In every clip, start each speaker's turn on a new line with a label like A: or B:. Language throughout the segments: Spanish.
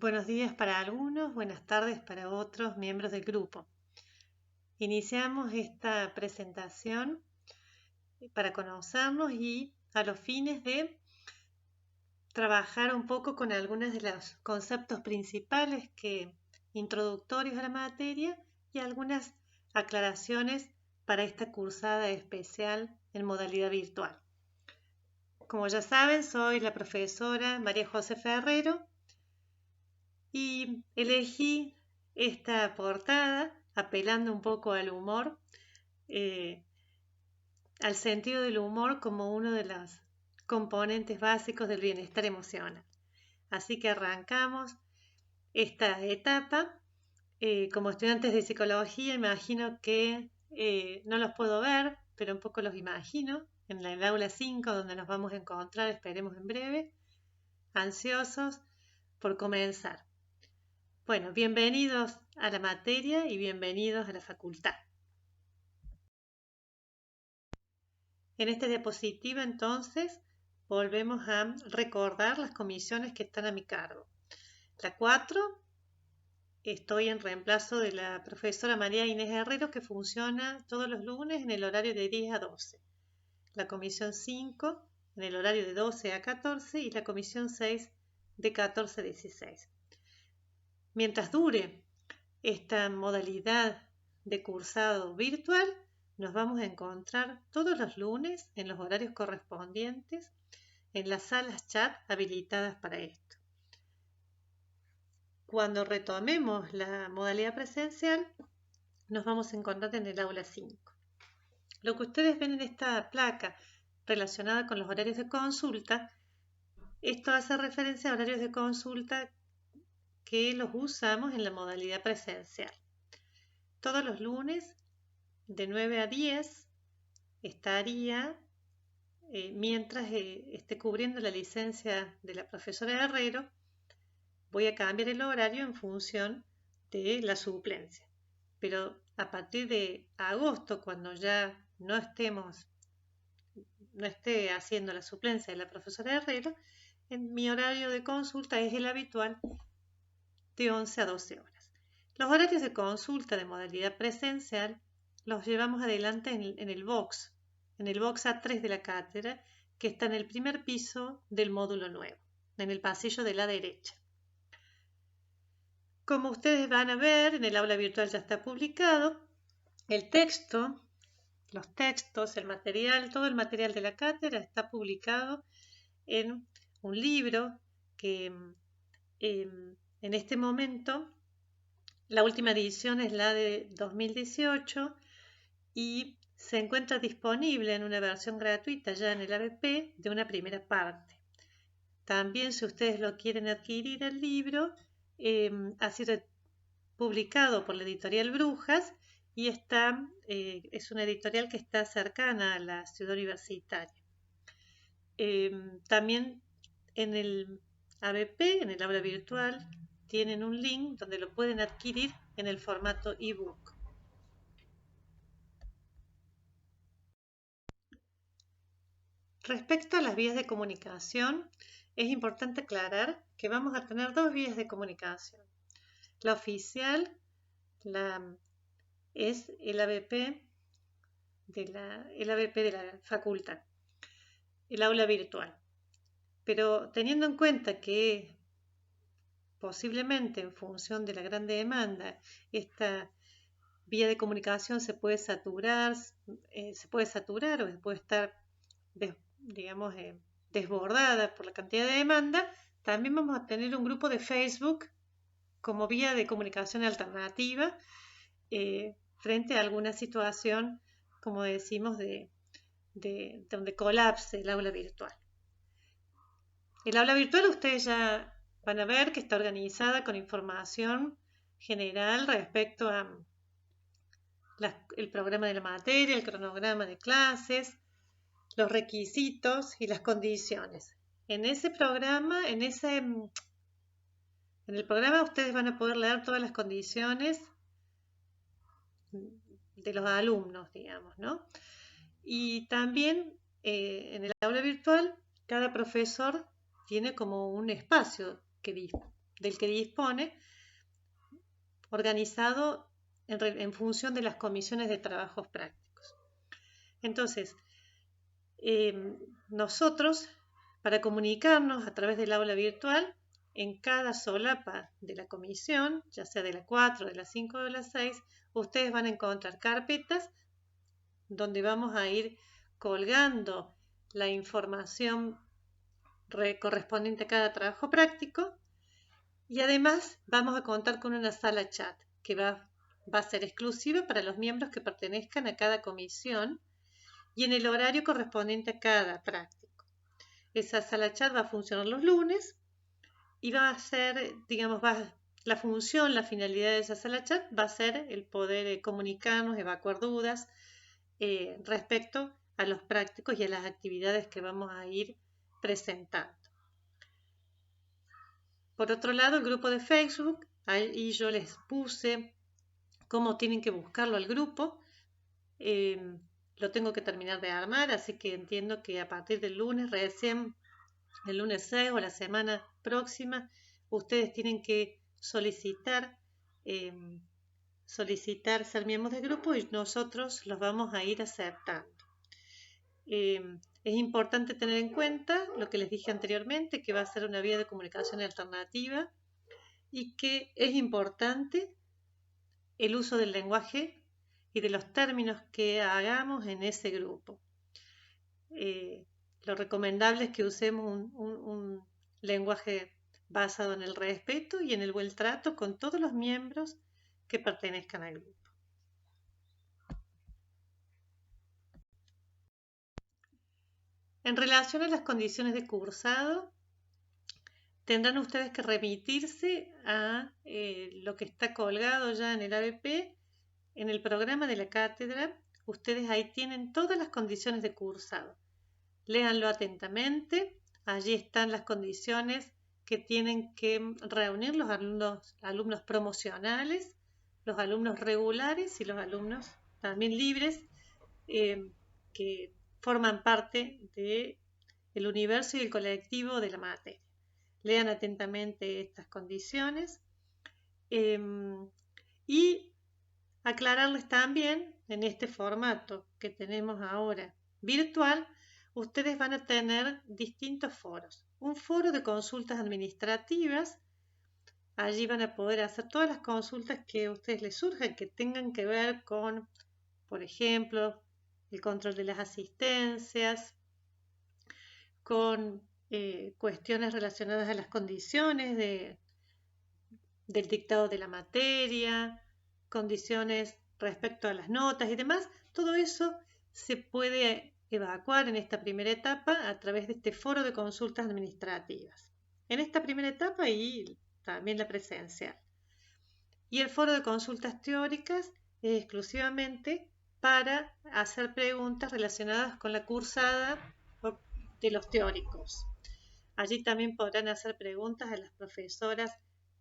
A: Buenos días para algunos, buenas tardes para otros miembros del grupo. Iniciamos esta presentación para conocernos y a los fines de trabajar un poco con algunos de los conceptos principales introductorios a la materia y algunas aclaraciones para esta cursada especial en modalidad virtual. Como ya saben, soy la profesora María José Ferrero y elegí esta portada apelando un poco al humor, al sentido del humor como uno de los componentes básicos del bienestar emocional. Así que arrancamos esta etapa. Como estudiantes de psicología, imagino que no los puedo ver, pero un poco los imagino en el aula 5, donde nos vamos a encontrar, esperemos en breve, ansiosos por comenzar. Bueno, bienvenidos a la materia y bienvenidos a la facultad. En esta diapositiva, entonces, volvemos a recordar las comisiones que están a mi cargo. La 4, estoy en reemplazo de la profesora María Inés Herrero, que funciona todos los lunes en el horario de 10 a 12. La comisión 5, en el horario de 12 a 14, y la comisión 6, de 14 a 16. Mientras dure esta modalidad de cursado virtual, nos vamos a encontrar todos los lunes en los horarios correspondientes en las salas chat habilitadas para esto. Cuando retomemos la modalidad presencial, nos vamos a encontrar en el aula 5. Lo que ustedes ven en esta placa relacionada con los horarios de consulta, esto hace referencia a horarios de consulta que los usamos en la modalidad presencial. Todos los lunes de 9 a 10 estaría, mientras esté cubriendo la licencia de la profesora Herrero, voy a cambiar el horario en función de la suplencia. Pero a partir de agosto, cuando ya no esté haciendo la suplencia de la profesora Herrero, en mi horario de consulta es el habitual de 11 a 12 horas. Los horarios de consulta de modalidad presencial los llevamos adelante en el box A3 de la cátedra, que está en el primer piso del módulo nuevo, en el pasillo de la derecha. Como ustedes van a ver, en el aula virtual ya está publicado el texto, los textos, el material, todo el material de la cátedra está publicado en un libro que en este momento la última edición es la de 2018 y se encuentra disponible en una versión gratuita ya en el ABP de una primera parte. También, si ustedes lo quieren adquirir el libro, ha sido publicado por la editorial Brujas y es una editorial que está cercana a la ciudad universitaria. También en el ABP, en el aula virtual, tienen un link donde lo pueden adquirir en el formato ebook. Respecto a las vías de comunicación, es importante aclarar que vamos a tener dos vías de comunicación. La oficial es el ABP de la facultad, el aula virtual. Pero teniendo en cuenta que posiblemente en función de la gran demanda, esta vía de comunicación se puede saturar o se puede estar desbordada por la cantidad de demanda, también vamos a tener un grupo de Facebook como vía de comunicación alternativa frente a alguna situación, como decimos, de donde colapse el aula virtual. El aula virtual ustedes ya van a ver que está organizada con información general respecto a el programa de la materia, el cronograma de clases, los requisitos y las condiciones. En ese programa, en el programa ustedes van a poder leer todas las condiciones de los alumnos, digamos, ¿no? Y también en el aula virtual, cada profesor tiene como un espacio que del que dispone, organizado en función de las comisiones de trabajos prácticos. Entonces, nosotros, para comunicarnos a través del aula virtual, en cada solapa de la comisión, ya sea de la 4, de la 5 o de la 6, ustedes van a encontrar carpetas donde vamos a ir colgando la información correspondiente a cada trabajo práctico, y además vamos a contar con una sala chat que va a ser exclusiva para los miembros que pertenezcan a cada comisión y en el horario correspondiente a cada práctico. Esa sala chat va a funcionar los lunes y va a ser, digamos, la función, la finalidad de esa sala chat va a ser el poder comunicarnos, evacuar dudas respecto a los prácticos y a las actividades que vamos a ir presentando. Por otro lado, el grupo de Facebook, ahí yo les puse cómo tienen que buscarlo al grupo. Lo tengo que terminar de armar, así que entiendo que a partir del lunes, recién el lunes 6 o la semana próxima, ustedes tienen que solicitar ser miembros del grupo y nosotros los vamos a ir aceptando. Es importante tener en cuenta lo que les dije anteriormente, que va a ser una vía de comunicación alternativa y que es importante el uso del lenguaje y de los términos que hagamos en ese grupo. Lo recomendable es que usemos un lenguaje basado en el respeto y en el buen trato con todos los miembros que pertenezcan al grupo. En relación a las condiciones de cursado, tendrán ustedes que remitirse a lo que está colgado ya en el ABP, en el programa de la cátedra. Ustedes ahí tienen todas las condiciones de cursado. Léanlo atentamente. Allí están las condiciones que tienen que reunir los alumnos promocionales, los alumnos regulares y los alumnos también libres que forman parte del universo y el colectivo de la materia. Lean atentamente estas condiciones y aclararles también en este formato que tenemos ahora virtual, ustedes van a tener distintos foros. Un foro de consultas administrativas, allí van a poder hacer todas las consultas que a ustedes les surjan, que tengan que ver con, por ejemplo, el control de las asistencias, con cuestiones relacionadas a las condiciones del dictado de la materia, condiciones respecto a las notas y demás. Todo eso se puede evacuar en esta primera etapa a través de este foro de consultas administrativas. En esta primera etapa y también la presencial. Y el foro de consultas teóricas es exclusivamente para hacer preguntas relacionadas con la cursada de los teóricos. Allí también podrán hacer preguntas a las profesoras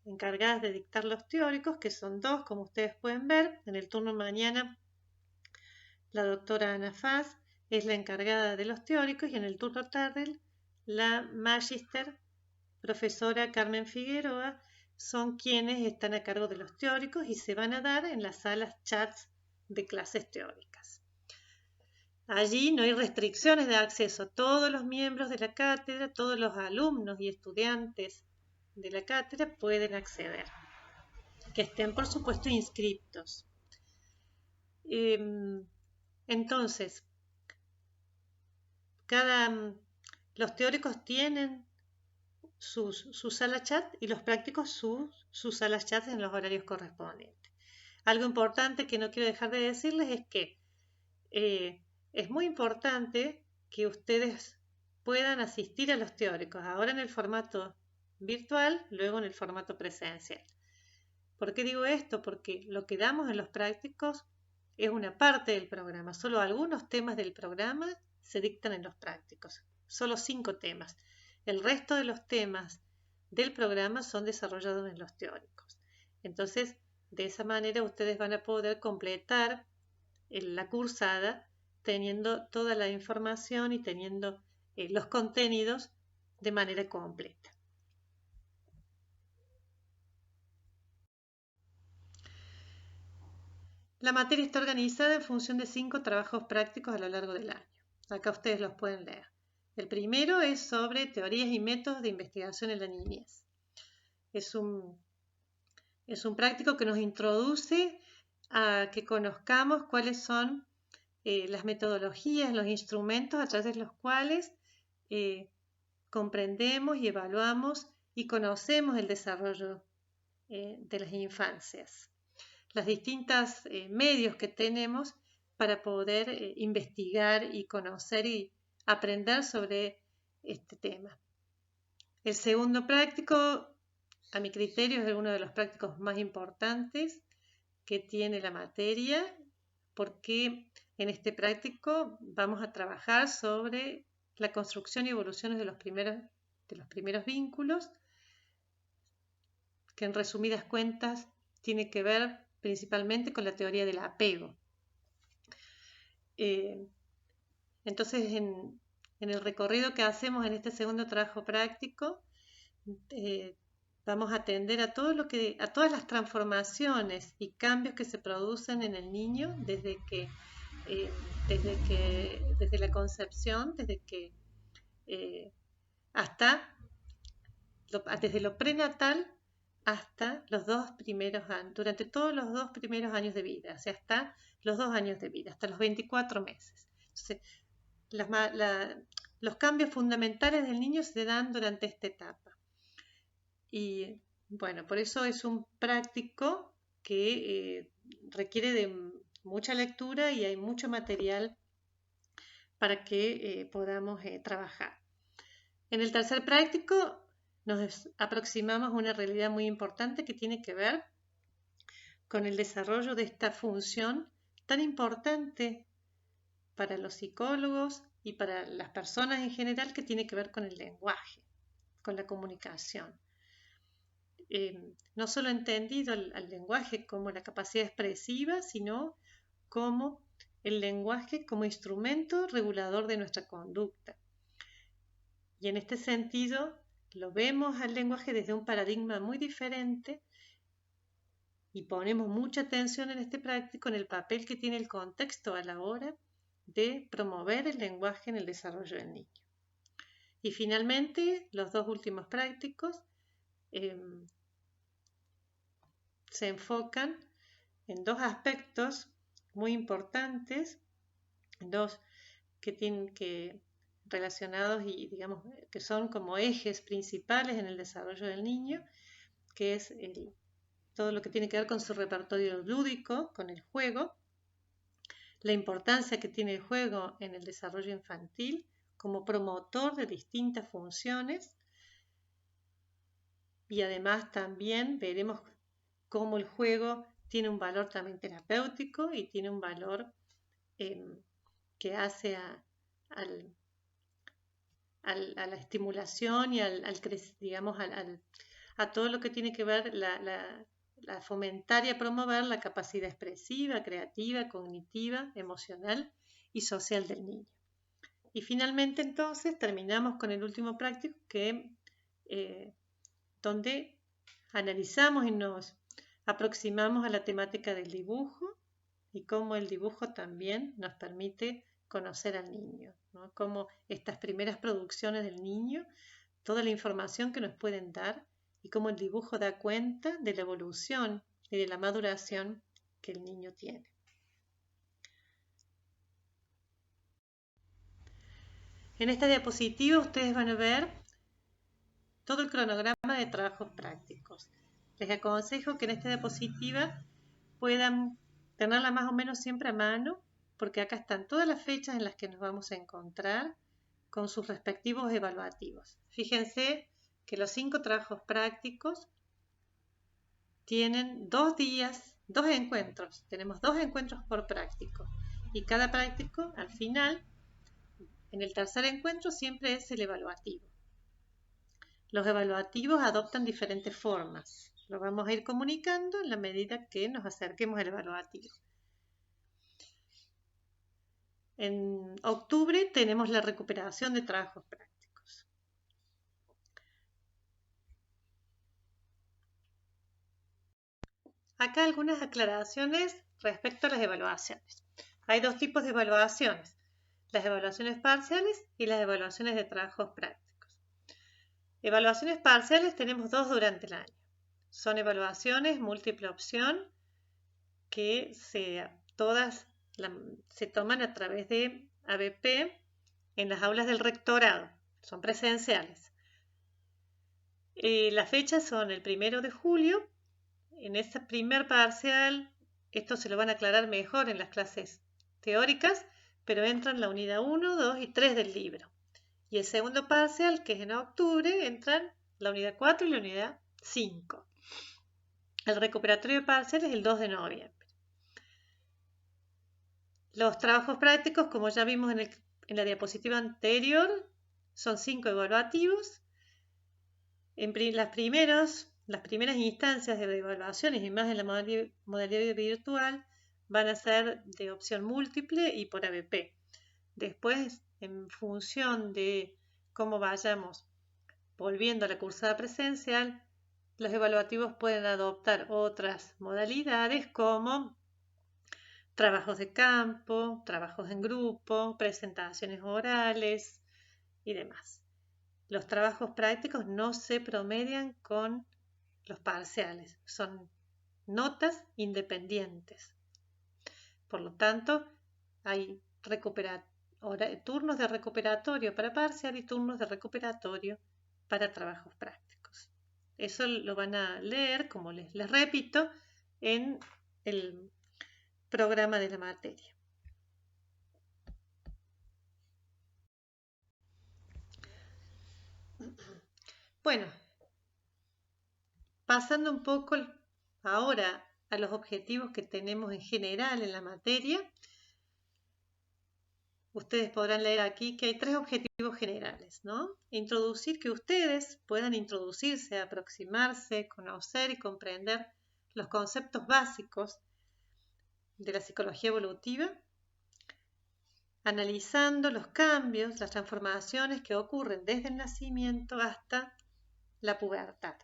A: encargadas de dictar los teóricos, que son dos, como ustedes pueden ver. En el turno mañana, la doctora Ana Faz es la encargada de los teóricos y en el turno tarde, la magíster profesora Carmen Figueroa son quienes están a cargo de los teóricos y se van a dar en las salas chats de clases teóricas. Allí no hay restricciones de acceso. Todos los miembros de la cátedra, todos los alumnos y estudiantes de la cátedra pueden acceder, que estén por supuesto inscriptos. Entonces, los teóricos tienen su sala chat y los prácticos sus salas chat en los horarios correspondientes. Algo importante que no quiero dejar de decirles es que es muy importante que ustedes puedan asistir a los teóricos, ahora en el formato virtual, luego en el formato presencial. ¿Por qué digo esto? Porque lo que damos en los prácticos es una parte del programa. Solo algunos temas del programa se dictan en los prácticos. Solo 5 temas. El resto de los temas del programa son desarrollados en los teóricos. Entonces, de esa manera ustedes van a poder completar la cursada teniendo toda la información y teniendo los contenidos de manera completa. La materia está organizada en función de 5 trabajos prácticos a lo largo del año. Acá ustedes los pueden leer. El primero es sobre teorías y métodos de investigación en la niñez. Es un práctico que nos introduce a que conozcamos cuáles son las metodologías, los instrumentos a través de los cuales comprendemos y evaluamos y conocemos el desarrollo de las infancias. Los distintos medios que tenemos para poder investigar y conocer y aprender sobre este tema. El segundo práctico, a mi criterio, es uno de los prácticos más importantes que tiene la materia, porque en este práctico vamos a trabajar sobre la construcción y evolución de los primeros vínculos, que en resumidas cuentas tiene que ver principalmente con la teoría del apego. Entonces, en el recorrido que hacemos en este segundo trabajo práctico, vamos a atender a todas las transformaciones y cambios que se producen en el niño desde la concepción, desde lo prenatal hasta los durante todos los 2 primeros años de vida, o sea, hasta los 2 años de vida, hasta los 24 meses. Entonces, los cambios fundamentales del niño se dan durante esta etapa. Y bueno, por eso es un práctico que requiere de mucha lectura y hay mucho material para que podamos trabajar. En el tercer práctico nos aproximamos a una realidad muy importante que tiene que ver con el desarrollo de esta función tan importante para los psicólogos y para las personas en general, que tiene que ver con el lenguaje, con la comunicación. No solo entendido al lenguaje como la capacidad expresiva, sino como el lenguaje como instrumento regulador de nuestra conducta. Y en este sentido lo vemos al lenguaje desde un paradigma muy diferente y ponemos mucha atención en este práctico en el papel que tiene el contexto a la hora de promover el lenguaje en el desarrollo del niño. Y finalmente, los 2 últimos prácticos se enfocan en 2 aspectos muy importantes, 2 que tienen relacionados y digamos que son como ejes principales en el desarrollo del niño, que es todo lo que tiene que ver con su repertorio lúdico, con el juego, la importancia que tiene el juego en el desarrollo infantil como promotor de distintas funciones, y además también veremos cómo el juego tiene un valor también terapéutico y tiene un valor que hace a la estimulación y a todo lo que tiene que ver a fomentar y a promover la capacidad expresiva, creativa, cognitiva, emocional y social del niño. Y finalmente entonces terminamos con el último práctico donde analizamos y nos aproximamos a la temática del dibujo y cómo el dibujo también nos permite conocer al niño, ¿no? Cómo estas primeras producciones del niño, toda la información que nos pueden dar y cómo el dibujo da cuenta de la evolución y de la maduración que el niño tiene. En esta diapositiva ustedes van a ver todo el cronograma de trabajos prácticos. Les aconsejo que en esta diapositiva puedan tenerla más o menos siempre a mano, porque acá están todas las fechas en las que nos vamos a encontrar con sus respectivos evaluativos. Fíjense que los 5 trabajos prácticos tienen 2 días, 2 encuentros. Tenemos 2 encuentros por práctico. Y cada práctico, al final, en el tercer encuentro, siempre es el evaluativo. Los evaluativos adoptan diferentes formas. Lo vamos a ir comunicando en la medida que nos acerquemos al evaluativo. En octubre tenemos la recuperación de trabajos prácticos. Acá algunas aclaraciones respecto a las evaluaciones. Hay dos tipos de evaluaciones, las evaluaciones parciales y las evaluaciones de trabajos prácticos. Evaluaciones parciales tenemos dos durante el año. Son evaluaciones múltiple opción que todas se toman a través de ABP en las aulas del rectorado, son presenciales. Las fechas son el 1 de julio, en ese primer parcial, esto se lo van a aclarar mejor en las clases teóricas, pero entran la unidad 1, 2 y 3 del libro. Y el segundo parcial, que es en octubre, entran la unidad 4 y la unidad 5. El recuperatorio parcial es el 2 de noviembre. Los trabajos prácticos, como ya vimos en la diapositiva anterior, son 5 evaluativos. En las primeras instancias de evaluaciones y más en la modalidad virtual van a ser de opción múltiple y por ABP. Después, en función de cómo vayamos volviendo a la cursada presencial, los evaluativos pueden adoptar otras modalidades como trabajos de campo, trabajos en grupo, presentaciones orales y demás. Los trabajos prácticos no se promedian con los parciales, son notas independientes. Por lo tanto, hay turnos de recuperatorio para parcial y turnos de recuperatorio para trabajos prácticos. Eso lo van a leer, como les repito, en el programa de la materia. Bueno, pasando un poco ahora a los objetivos que tenemos en general en la materia, ustedes podrán leer aquí que hay 3 objetivos generales, ¿no? Introducir, que ustedes puedan introducirse, aproximarse, conocer y comprender los conceptos básicos de la psicología evolutiva, analizando los cambios, las transformaciones que ocurren desde el nacimiento hasta la pubertad.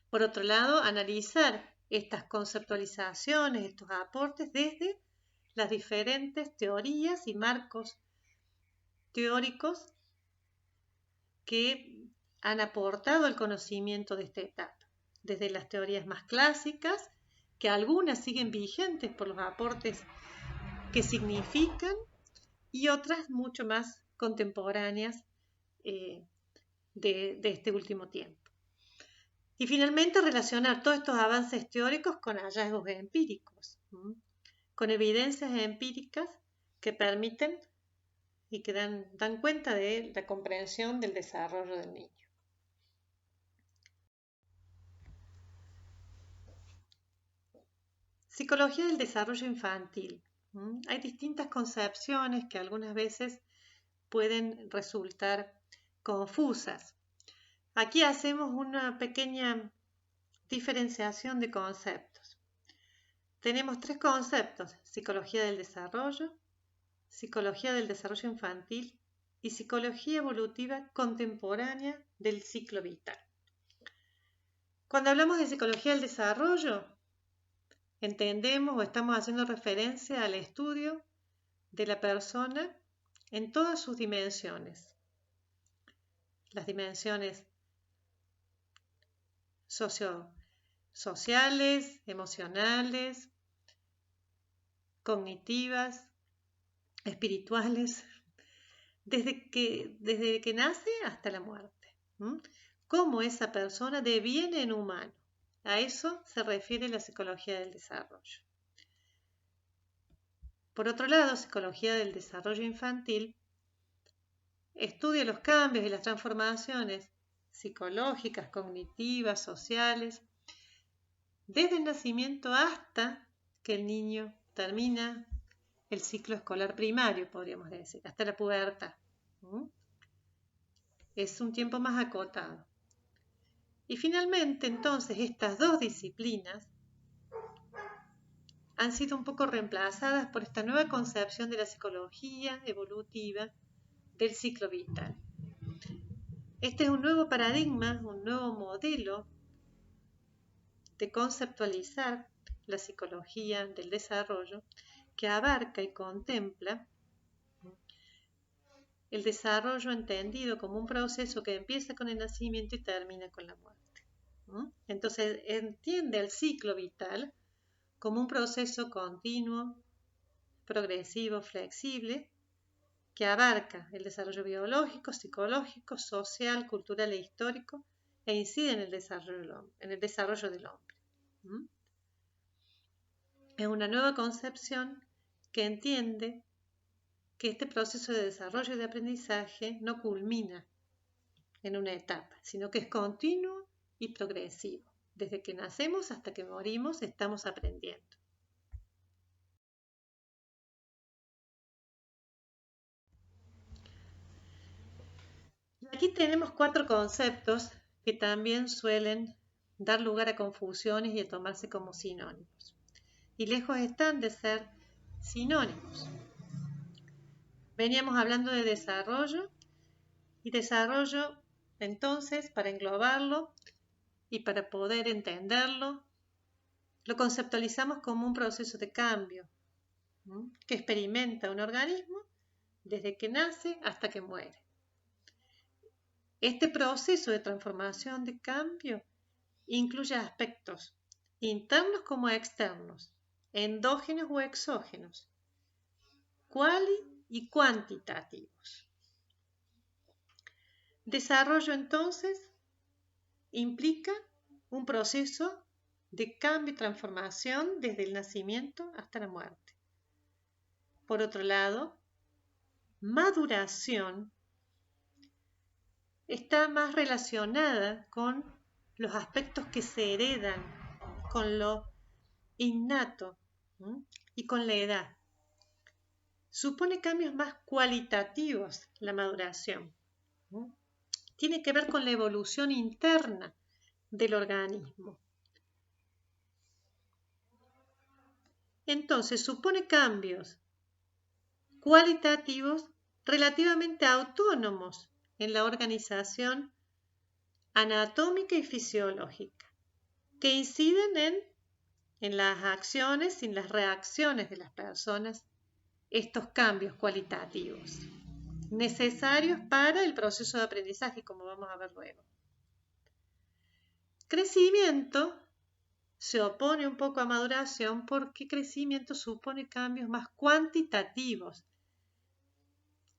A: Por otro lado, analizar estas conceptualizaciones, estos aportes desde las diferentes teorías y marcos teóricos que han aportado el conocimiento de esta etapa, desde las teorías más clásicas, que algunas siguen vigentes por los aportes que significan, y otras mucho más contemporáneas de este último tiempo. Y finalmente relacionar todos estos avances teóricos con hallazgos empíricos, con evidencias empíricas que permiten y que dan cuenta de la comprensión del desarrollo del niño. Psicología del desarrollo infantil. Hay distintas concepciones que algunas veces pueden resultar confusas. Aquí hacemos una pequeña diferenciación de conceptos. Tenemos 3 conceptos: psicología del desarrollo infantil y psicología evolutiva contemporánea del ciclo vital. Cuando hablamos de psicología del desarrollo, entendemos o estamos haciendo referencia al estudio de la persona en todas sus dimensiones. Las dimensiones sociales, emocionales, cognitivas, espirituales, desde que nace hasta la muerte. Cómo esa persona deviene en humano. A eso se refiere la psicología del desarrollo. Por otro lado, psicología del desarrollo infantil estudia los cambios y las transformaciones psicológicas, cognitivas, sociales, desde el nacimiento hasta que el niño termina el ciclo escolar primario, podríamos decir, hasta la pubertad. Es un tiempo más acotado. Y finalmente, entonces, estas dos disciplinas han sido un poco reemplazadas por esta nueva concepción de la psicología evolutiva del ciclo vital. Este es un nuevo paradigma, un nuevo modelo de conceptualizar la psicología del desarrollo, que abarca y contempla el desarrollo entendido como un proceso que empieza con el nacimiento y termina con la muerte. Entonces entiende el ciclo vital como un proceso continuo, progresivo, flexible, que abarca el desarrollo biológico, psicológico, social, cultural e histórico, e incide en el desarrollo del hombre. Es una nueva concepción que entiende que este proceso de desarrollo y de aprendizaje no culmina en una etapa, sino que es continuo y progresivo. Desde que nacemos hasta que morimos estamos aprendiendo. Aquí tenemos 4 conceptos que también suelen dar lugar a confusiones y a tomarse como sinónimos. Y lejos están de ser sinónimos. Veníamos hablando de desarrollo, y desarrollo, entonces, para englobarlo y para poder entenderlo, lo conceptualizamos como un proceso de cambio que experimenta un organismo desde que nace hasta que muere. Este proceso de transformación, de cambio, incluye aspectos internos como externos, endógenos o exógenos, cuali y cuantitativos. Desarrollo, entonces, implica un proceso de cambio y transformación desde el nacimiento hasta la muerte. Por otro lado, maduración está más relacionada con los aspectos que se heredan, con lo innato y con la edad. Supone cambios más cualitativos la maduración. Tiene que ver con la evolución interna del organismo. Entonces, supone cambios cualitativos relativamente autónomos en la organización anatómica y fisiológica, que inciden en las acciones y en las reacciones de las personas, estos cambios cualitativos necesarios para el proceso de aprendizaje, como vamos a ver luego. Crecimiento se opone un poco a maduración porque crecimiento supone cambios más cuantitativos,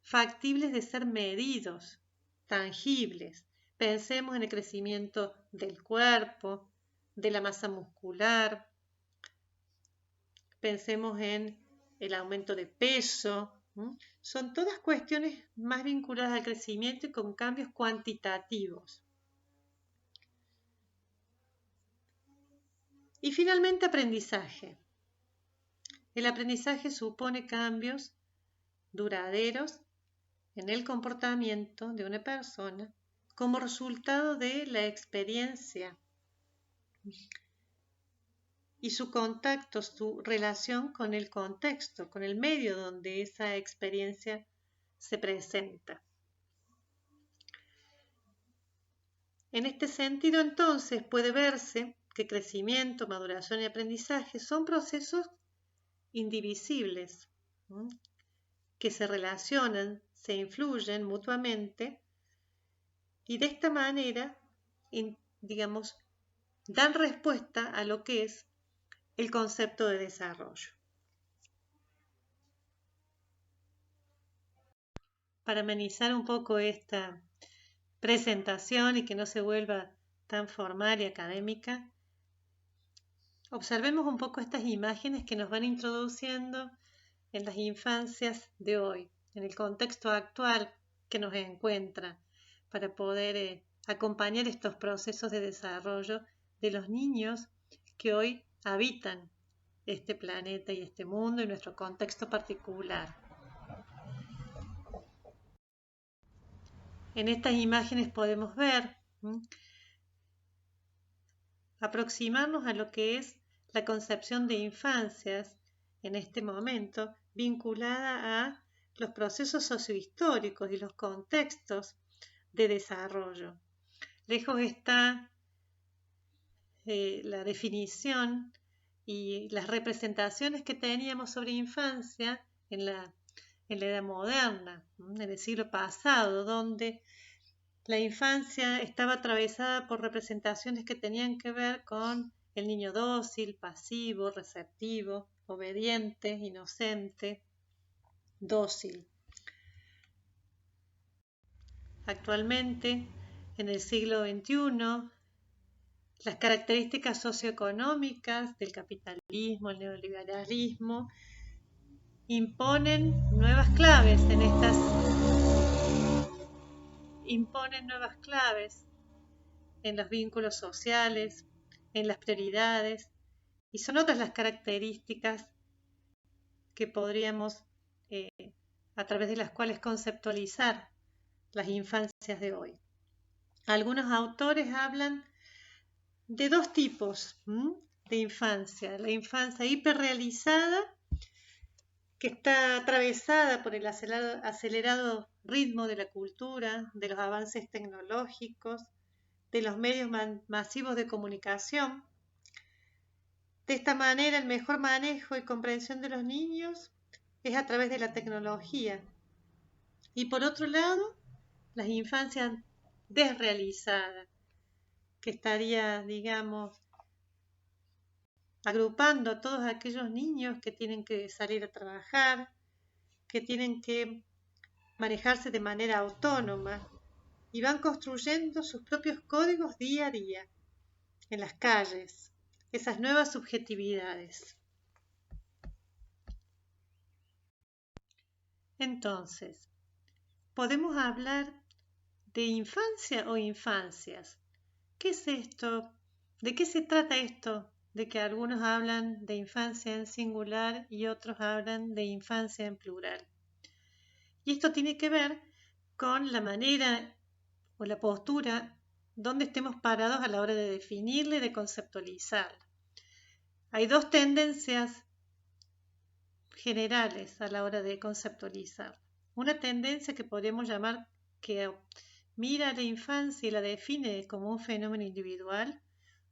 A: factibles de ser medidos, tangibles. Pensemos en el crecimiento del cuerpo, de la masa muscular, pensemos en el aumento de peso. Son todas cuestiones más vinculadas al crecimiento y con cambios cuantitativos. Y finalmente, aprendizaje. El aprendizaje supone cambios duraderos en el comportamiento de una persona como resultado de la experiencia y su contacto, su relación con el contexto, con el medio donde esa experiencia se presenta. En este sentido, entonces, puede verse que crecimiento, maduración y aprendizaje son procesos indivisibles, que se relacionan, se influyen mutuamente y de esta manera, digamos, dan respuesta a lo que es el concepto de desarrollo. Para amenizar un poco esta presentación y que no se vuelva tan formal y académica, observemos un poco estas imágenes que nos van introduciendo en las infancias de hoy, en el contexto actual que nos encuentra, para poder acompañar estos procesos de desarrollo de los niños que hoy habitan este planeta y este mundo y nuestro contexto particular. En estas imágenes podemos ver, aproximarnos a lo que es la concepción de infancias en este momento vinculada a los procesos sociohistóricos y los contextos de desarrollo. Lejos está la definición y las representaciones que teníamos sobre infancia en la edad moderna, en el siglo pasado, donde la infancia estaba atravesada por representaciones que tenían que ver con el niño dócil, pasivo, receptivo, obediente, inocente, dócil. Actualmente, en el siglo XXI, las características socioeconómicas del capitalismo, el neoliberalismo, imponen nuevas claves en los vínculos sociales, en las prioridades, y son otras las características que podríamos, a través de las cuales conceptualizar las infancias de hoy. Algunos autores hablan de dos tipos de infancia: la infancia hiperrealizada, que está atravesada por el acelerado ritmo de la cultura, de los avances tecnológicos, de los medios masivos de comunicación. De esta manera, el mejor manejo y comprensión de los niños es a través de la tecnología. Y por otro lado, las infancias desrealizadas, que estaría, digamos, agrupando a todos aquellos niños que tienen que salir a trabajar, que tienen que manejarse de manera autónoma y van construyendo sus propios códigos día a día en las calles, esas nuevas subjetividades. Entonces, ¿podemos hablar de infancia o infancias? ¿Qué es esto? ¿De qué se trata esto? De que algunos hablan de infancia en singular y otros hablan de infancia en plural. Y esto tiene que ver con la manera o la postura donde estemos parados a la hora de definirla y de conceptualizarla. Hay dos tendencias generales a la hora de conceptualizar. Una tendencia que podemos llamar que mira la infancia y la define como un fenómeno individual,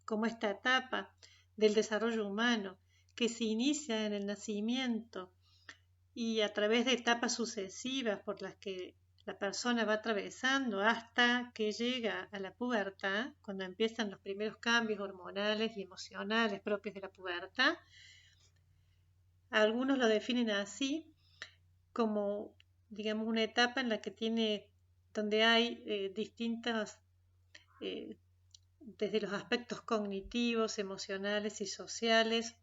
A: como esta etapa del desarrollo humano que se inicia en el nacimiento y a través de etapas sucesivas por las que la persona va atravesando hasta que llega a la pubertad, cuando empiezan los primeros cambios hormonales y emocionales propios de la pubertad. Algunos lo definen así, como, digamos, una etapa en la que donde hay distintas, desde los aspectos cognitivos, emocionales y sociales,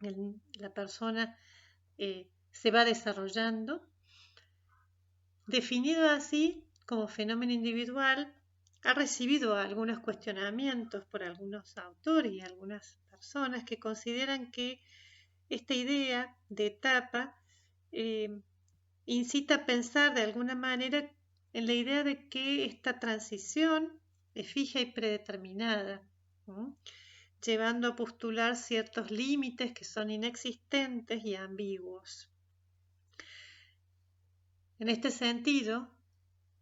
A: la persona se va desarrollando. Definido así como fenómeno individual, ha recibido algunos cuestionamientos por algunos autores y algunas personas que consideran que esta idea de etapa incita a pensar de alguna manera en la idea de que esta transición es fija y predeterminada, llevando a postular ciertos límites que son inexistentes y ambiguos. En este sentido,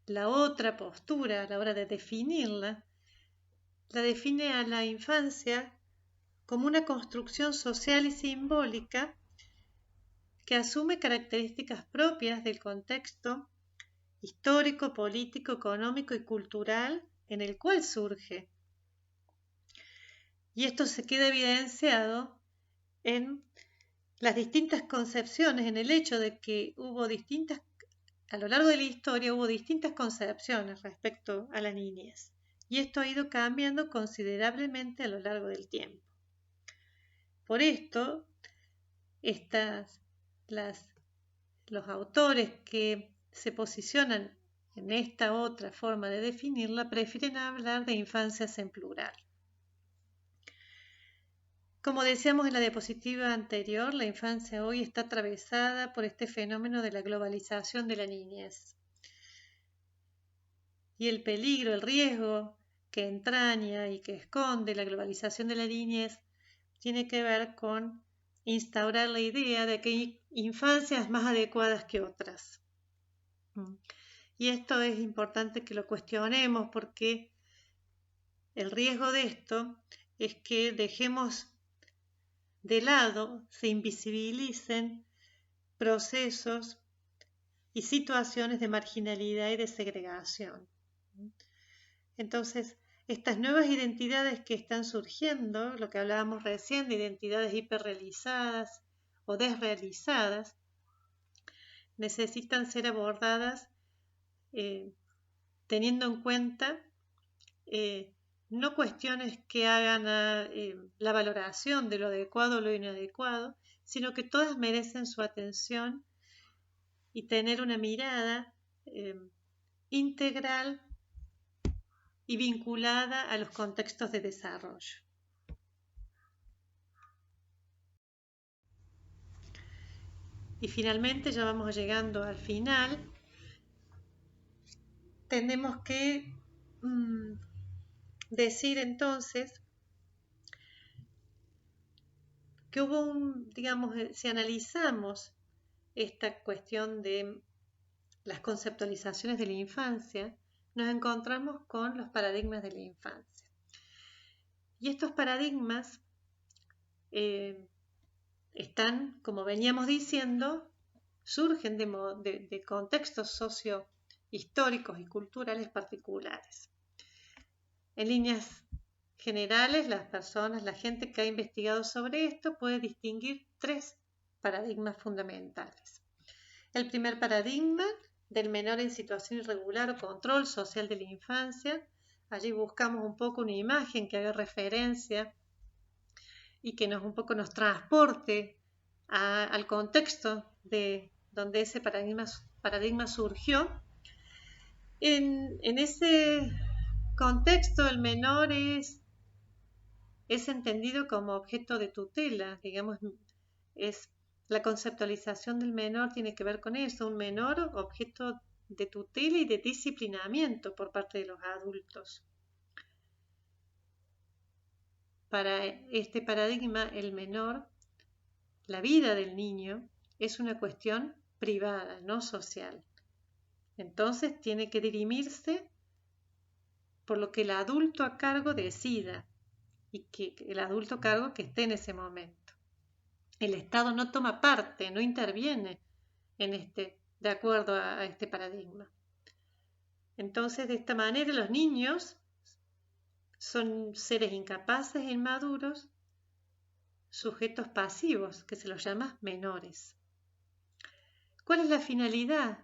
A: la otra postura a la hora de definirla, la define a la infancia como una construcción social y simbólica que asume características propias del contexto histórico, político, económico y cultural en el cual surge. Y esto se queda evidenciado en las distintas concepciones, en el hecho de que a lo largo de la historia hubo distintas concepciones respecto a la niñez. Y esto ha ido cambiando considerablemente a lo largo del tiempo. Por esto, los autores que se posicionan en esta otra forma de definirla prefieren hablar de infancias en plural. Como decíamos en la diapositiva anterior, la infancia hoy está atravesada por este fenómeno de la globalización de la niñez. Y el peligro, el riesgo que entraña y que esconde la globalización de la niñez tiene que ver con instaurar la idea de que hay infancias más adecuadas que otras. Y esto es importante que lo cuestionemos porque el riesgo de esto es que dejemos de lado se invisibilicen procesos y situaciones de marginalidad y de segregación. Entonces, estas nuevas identidades que están surgiendo, lo que hablábamos recién de identidades hiperrealizadas o desrealizadas, necesitan ser abordadas teniendo en cuenta no cuestiones que hagan la valoración de lo adecuado o lo inadecuado, sino que todas merecen su atención y tener una mirada integral y vinculada a los contextos de desarrollo. Y finalmente, ya vamos llegando al final, tenemos que decir entonces que hubo digamos, si analizamos esta cuestión de las conceptualizaciones de la infancia, nos encontramos con los paradigmas de la infancia. Y estos paradigmas están, como veníamos diciendo, surgen de contextos sociohistóricos y culturales particulares. En líneas generales, las personas, la gente que ha investigado sobre esto puede distinguir tres paradigmas fundamentales. El primer paradigma del menor en situación irregular o control social de la infancia. Allí buscamos un poco una imagen que haga referencia y que un poco nos transporte al contexto de donde ese paradigma surgió. En ese contexto, el menor es entendido como objeto de tutela, digamos, la conceptualización del menor tiene que ver con eso, un menor objeto de tutela y de disciplinamiento por parte de los adultos. Para este paradigma, el menor, la vida del niño, es una cuestión privada, no social. Entonces tiene que dirimirse por lo que el adulto a cargo decida y que el adulto a cargo que esté en ese momento. El Estado no toma parte, no interviene de acuerdo a este paradigma. Entonces, de esta manera, los niños son seres incapaces e inmaduros, sujetos pasivos, que se los llama menores. ¿Cuál es la finalidad?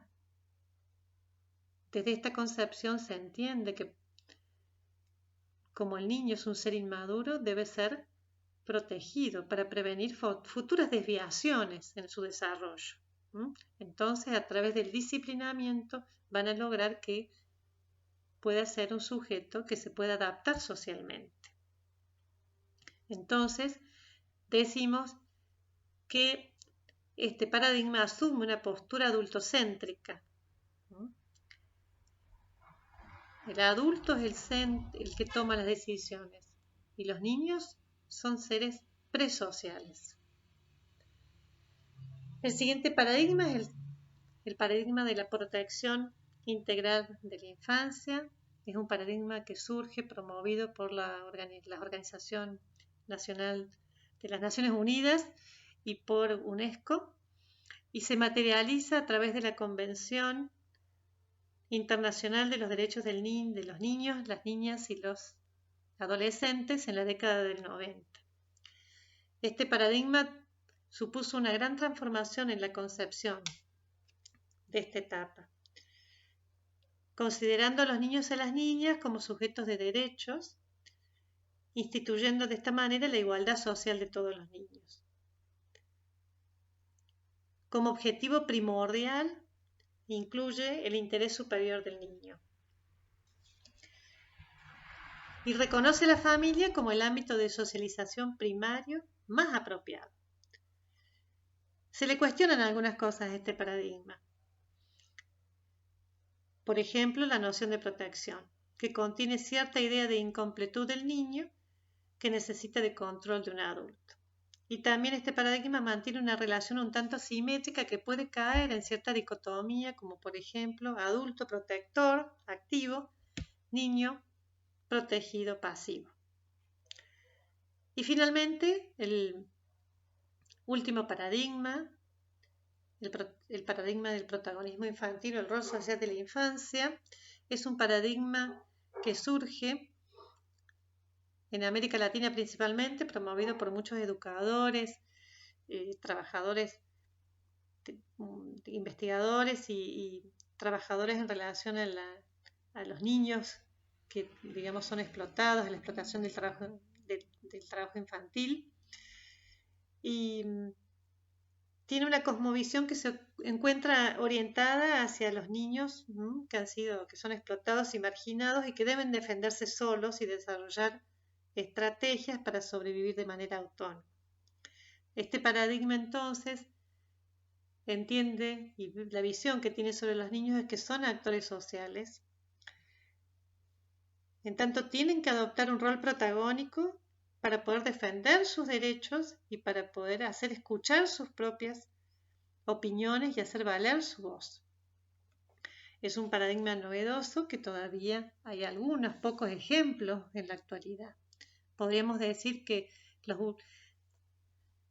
A: Desde esta concepción se entiende que como el niño es un ser inmaduro, debe ser protegido para prevenir futuras desviaciones en su desarrollo. Entonces, a través del disciplinamiento van a lograr que pueda ser un sujeto que se pueda adaptar socialmente. Entonces, decimos que este paradigma asume una postura adultocéntrica. El adulto es el que toma las decisiones y los niños son seres presociales. El siguiente paradigma es el paradigma de la protección integral de la infancia. Es un paradigma que surge promovido por la Organización Nacional de las Naciones Unidas y por UNESCO y se materializa a través de la Convención Internacional de los Derechos de los Niños, las Niñas y los Adolescentes en la década del 90. Este paradigma supuso una gran transformación en la concepción de esta etapa, considerando a los niños y a las niñas como sujetos de derechos, instituyendo de esta manera la igualdad social de todos los niños. Como objetivo primordial, incluye el interés superior del niño. Y reconoce la familia como el ámbito de socialización primario más apropiado. Se le cuestionan algunas cosas a este paradigma. Por ejemplo, la noción de protección, que contiene cierta idea de incompletud del niño que necesita de control de un adulto. Y también este paradigma mantiene una relación un tanto asimétrica que puede caer en cierta dicotomía, como por ejemplo adulto protector, activo, niño protegido, pasivo. Y finalmente, el último paradigma, el paradigma del protagonismo infantil o el rol social de la infancia. Es un paradigma que surge en América Latina principalmente, promovido por muchos educadores, trabajadores, investigadores y trabajadores en relación a los niños que, digamos, son explotados, a la explotación del trabajo infantil. Y tiene una cosmovisión que se encuentra orientada hacia los niños que son explotados y marginados y que deben defenderse solos y desarrollar estrategias para sobrevivir de manera autónoma. Este paradigma entonces entiende, y la visión que tiene sobre los niños es que son actores sociales, en tanto tienen que adoptar un rol protagónico para poder defender sus derechos y para poder hacer escuchar sus propias opiniones y hacer valer su voz. Es un paradigma novedoso que todavía hay algunos pocos ejemplos en la actualidad. Podríamos decir que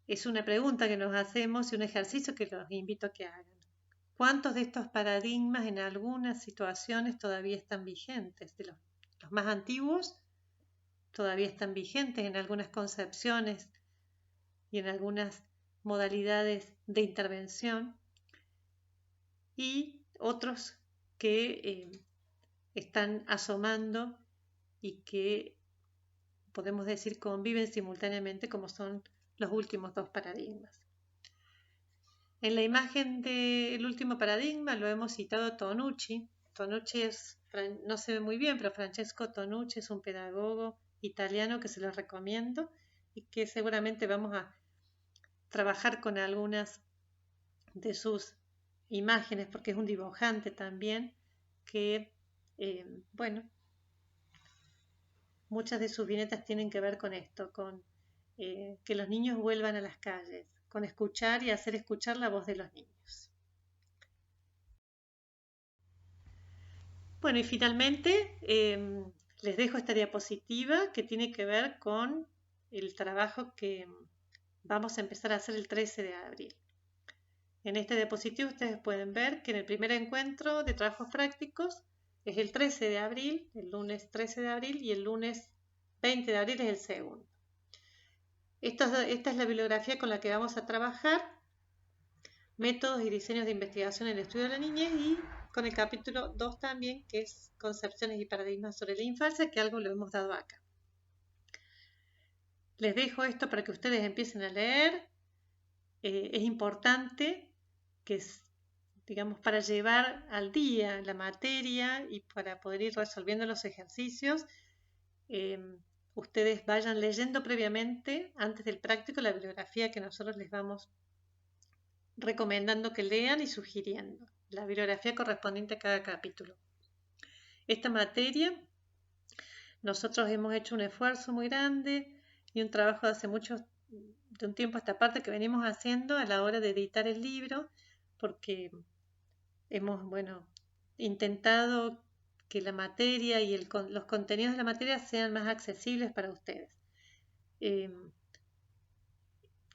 A: es una pregunta que nos hacemos y un ejercicio que los invito a que hagan. ¿Cuántos de estos paradigmas en algunas situaciones todavía están vigentes? De los más antiguos todavía están vigentes en algunas concepciones y en algunas modalidades de intervención, y otros que están asomando y que podemos decir conviven simultáneamente, como son los últimos dos paradigmas. En la imagen del último paradigma lo hemos citado Tonucci. Tonucci no se ve muy bien, pero Francesco Tonucci es un pedagogo italiano que se lo recomiendo y que seguramente vamos a trabajar con algunas de sus imágenes, porque es un dibujante también que, muchas de sus viñetas tienen que ver con esto, con que los niños vuelvan a las calles, con escuchar y hacer escuchar la voz de los niños. Bueno, y finalmente les dejo esta diapositiva que tiene que ver con el trabajo que vamos a empezar a hacer el 13 de abril. En este diapositivo ustedes pueden ver que en el primer encuentro de trabajos prácticos es el 13 de abril, el lunes 13 de abril, y el lunes 20 de abril es el segundo. Esta es la bibliografía con la que vamos a trabajar, métodos y diseños de investigación en el estudio de la niñez, y con el capítulo 2 también, que es concepciones y paradigmas sobre la infancia, que algo lo hemos dado acá. Les dejo esto para que ustedes empiecen a leer. Es importante que, digamos, para llevar al día la materia y para poder ir resolviendo los ejercicios, ustedes vayan leyendo previamente, antes del práctico, la bibliografía que nosotros les vamos recomendando que lean y sugiriendo, la bibliografía correspondiente a cada capítulo. Esta materia, nosotros hemos hecho un esfuerzo muy grande y un trabajo de un tiempo a esta parte que venimos haciendo a la hora de editar el libro, porque hemos, intentado que la materia y los contenidos de la materia sean más accesibles para ustedes.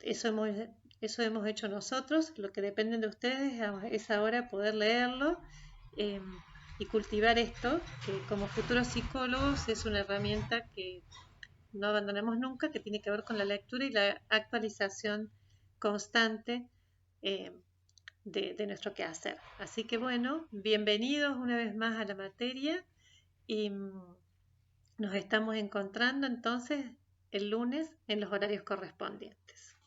A: Eso hemos hecho nosotros. Lo que depende de ustedes es ahora poder leerlo y cultivar esto, que como futuros psicólogos es una herramienta que no abandonemos nunca, que tiene que ver con la lectura y la actualización constante de nuestro quehacer. Así que bienvenidos una vez más a la materia y nos estamos encontrando entonces el lunes en los horarios correspondientes.